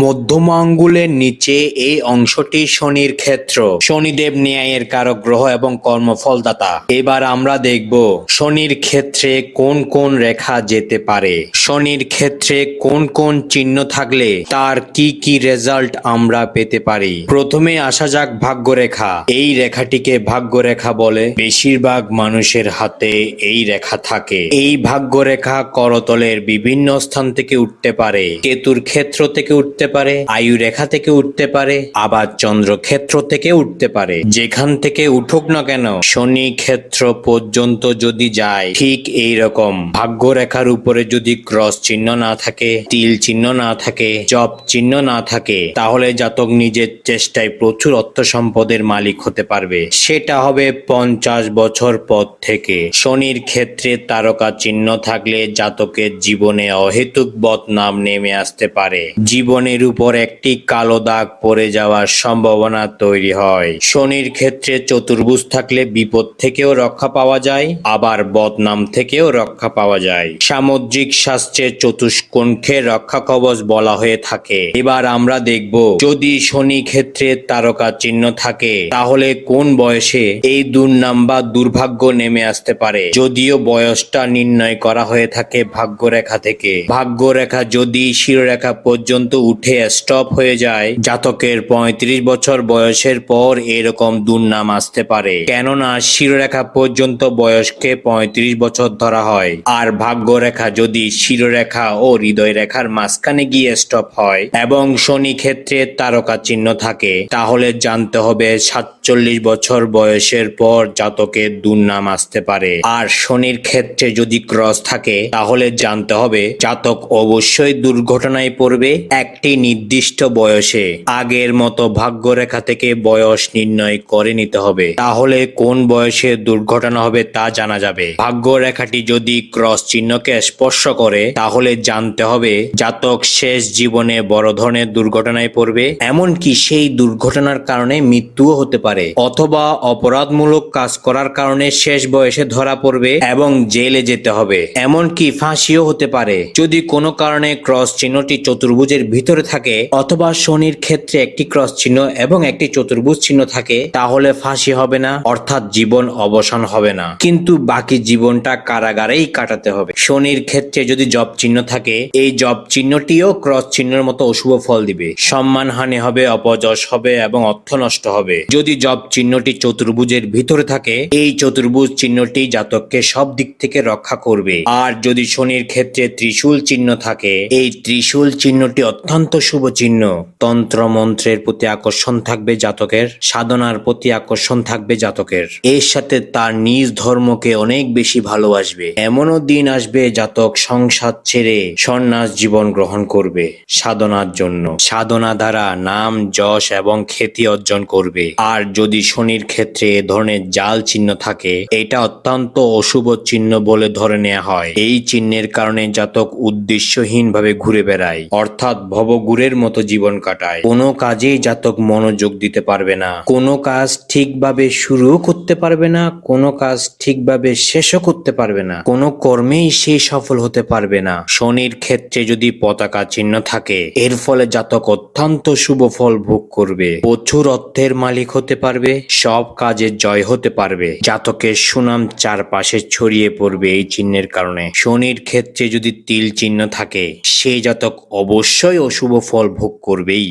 মধ্যমা আঙ্গুলের নিচে এই অংশটি শনির ক্ষেত্র। শনিদেব ন্যায়ের কারক গ্রহ এবং কর্মফলদাতা। এবার আমরা দেখব শনির ক্ষেত্রে কোন কোন রেখা যেতে পারে, শনির ক্ষেত্রে কোন কোন চিহ্ন থাকলে তার কি কি রেজাল্ট আমরা পেতে পারি। প্রথমে আসা যাক ভাগ্যরেখা। এই রেখাটিকে ভাগ্যরেখা বলে। বেশিরভাগ মানুষের হাতে এই রেখা থাকে। এই ভাগ্যরেখা করতলের বিভিন্ন স্থান থেকে উঠতে পারে। কেতুর ক্ষেত্র থেকে উঠতে পারে, আয়ু রেখা থেকে উঠতে পারে, আবার চন্দ্র ক্ষেত্র থেকে উঠতে পারে। যেখান থেকে উঠুক না কেন, শনি ক্ষেত্র পর্যন্ত যদি যায়, ঠিক এই রকম ভাগ্যরেখার উপরে যদি ক্রস চিহ্ন না থাকে, তিল চিহ্ন না থাকে, জপ চিহ্ন না থাকে, তাহলে জাতক নিজের চেষ্টায় প্রচুর অর্থ সম্পদের মালিক হতে পারবে। সেটা হবে 50 বছর পর থেকে। শনির ক্ষেত্রে তারকা চিহ্ন থাকলে জাতকের জীবনে অহেতুক বদনাম নেমে আসতে পারে। জীবনের উপর একটি কালো দাগ পড়ে যাওয়ার সম্ভাবনা তৈরি হয়। শনির ক্ষেত্রে চতুর্ভুজ থাকলে বিপদ থেকেও রক্ষা পাওয়া যায়, আবার বদনাম থেকেও রক্ষা পাওয়া যায়। সামুদ্রিক শাস্ত্রে চতুষ্কোণকে রক্ষা কবচ বলা হয়ে থাকে। এবার আমরা দেখব যদি শনি ক্ষেত্রে তারকা চিহ্ন থাকে তাহলে কোন বয়সে এই দুর্নাম বা দুর্ভাগ্য নেমে আসতে পারে। যদিও বয়সটা নির্ণয় করা হয়ে থাকে ভাগ্যরেখা থেকে। ভাগ্যরেখা যদি শিরোরেখা পর্যন্ত উঠে স্টপ হয়ে যায়, জাতকের 35 বছর বয়সের পর এরকম দুর্নাম আসতে পারে। কেননা শিরোরেখা পর্যন্ত বয়সকে 35 বছর ধরা হয়। আর ভাগ্যরেখা যদি শিরোরেখা ও হৃদয় রেখার মাঝখানে গিয়ে স্টপ হয় এবং শনি ক্ষেত্রে তারকা চিহ্ন থাকে, তাহলে জানতে হবে 47 বছর বয়সের পর জাতকের দুর্নাম আসতে পারে। আর শনির ক্ষেত্রে যদি ক্রস থাকে তাহলে জানতে হবে জাতক অবশ্যই দুর্ঘটনায় পড়বে একটি নির্দিষ্ট বয়সে। আগের মতো ভাগ্যরেখা থেকে বয়স নির্ণয় করে নিতে হবে, তাহলে কোন বয়সে দুর্ঘটনা হবে তা জানা যাবে। ভাগ্যরেখাটি যদি ক্রস চিহ্নকে স্পর্শ করে তাহলে জানতে হবে জাতক শেষ জীবনে বড় ধরনের দুর্ঘটনায় পড়বে, এমনকি সেই দুর্ঘটনার কারণে মৃত্যুও হতে পারে, অথবা অপরাধমূলক কাজ করার কারণে শেষ বয়সে ধরা পড়বে এবং জেলে যেতে হবে, এমনকি ফাঁসিও হতে পারে। যদি কোনো কারণে ক্রস চিহ্নটি চতুর্ভুজের ভিতরে থাকে অথবা শনির ক্ষেত্রে একটি ক্রস চিহ্ন এবং একটি চতুর্ভুজ চিহ্ন থাকে, তাহলে ফাঁসি হবে না, অর্থাৎ জীবন অবসান হবে না, কিন্তু বাকি জীবনটা কারাগারেই কাটাতে হবে। শনির ক্ষেত্রে যদি জব চিহ্ন থাকে, এই জব চিহ্নটিও ক্রস চিহ্নের মতো অশুভ ফল দিবে। সম্মানহানি হবে, অপযশ হবে এবং অর্থ নষ্ট হবে। যদি জব চিহ্নটি চতুর্ভুজের ভিতরে থাকে, এই চতুর্ভুজ চিহ্নটি জাতককে সব দিক থেকে রক্ষা করবে। আর যদি শনির ক্ষেত্রে ত্রিশূল চিহ্ন থাকে, এই ত্রিশূল চিহ্নটি অত্যন্ত শুভ চিহ্ন। তন্ত্র মন্ত্রের প্রতি আকর্ষণ থাকবে জাতকের, সাধনার প্রতি আকর্ষণ থাকবে জাতকের, এর সাথে তার নিজ ধর্মকে অনেক বেশি ভালোবাসবে। এমনও দিন আসবে জাতক সংসার ছেড়ে সন্ন্যাস জীবন গ্রহণ করবে সাধনার জন্য। সাধনা দ্বারা নাম যশ এবং খ্যাতি অর্জন করবে। আর যদি শনির ক্ষেত্রে এ ধরনের জাল চিহ্ন থাকে, এটা অত্যন্ত অশুভ চিহ্ন বলে ধরে নেওয়া হয়। এই চিহ্নের কারণে জাতক উদ্দেশ্যহীন ভাবে ঘুরে বেড়ায়, অর্থাৎ ভবঘুরের মতো জীবন কাটায়। কোনো কাজেই জাতক মনোযোগ দিতে পারবে না, কোনো কাজ ঠিকভাবে শুরুও করতে পারবে না, কোনো কাজ ঠিকভাবে শেষও করতে পারবে না, কোনো কর্মেই সে সফল হতে পারবে না। শনির ক্ষেত্রে যদি পতাকা চিহ্ন থাকে, এর ফলে জাতক অত্যন্ত শুভ ফল ভোগ করবে, প্রচুর অর্থের মালিক হতে পারবে, সব কাজে জয় হতে পারবে। জাতকের সুনাম চারপাশে ছড়িয়ে পড়বে এই চিহ্নের কারণে। শনির ক্ষেত্রে যদি তিল চিহ্ন থাকে, সেই জাতক অবশ্যই অশুভ ফল ভোগ করবেই।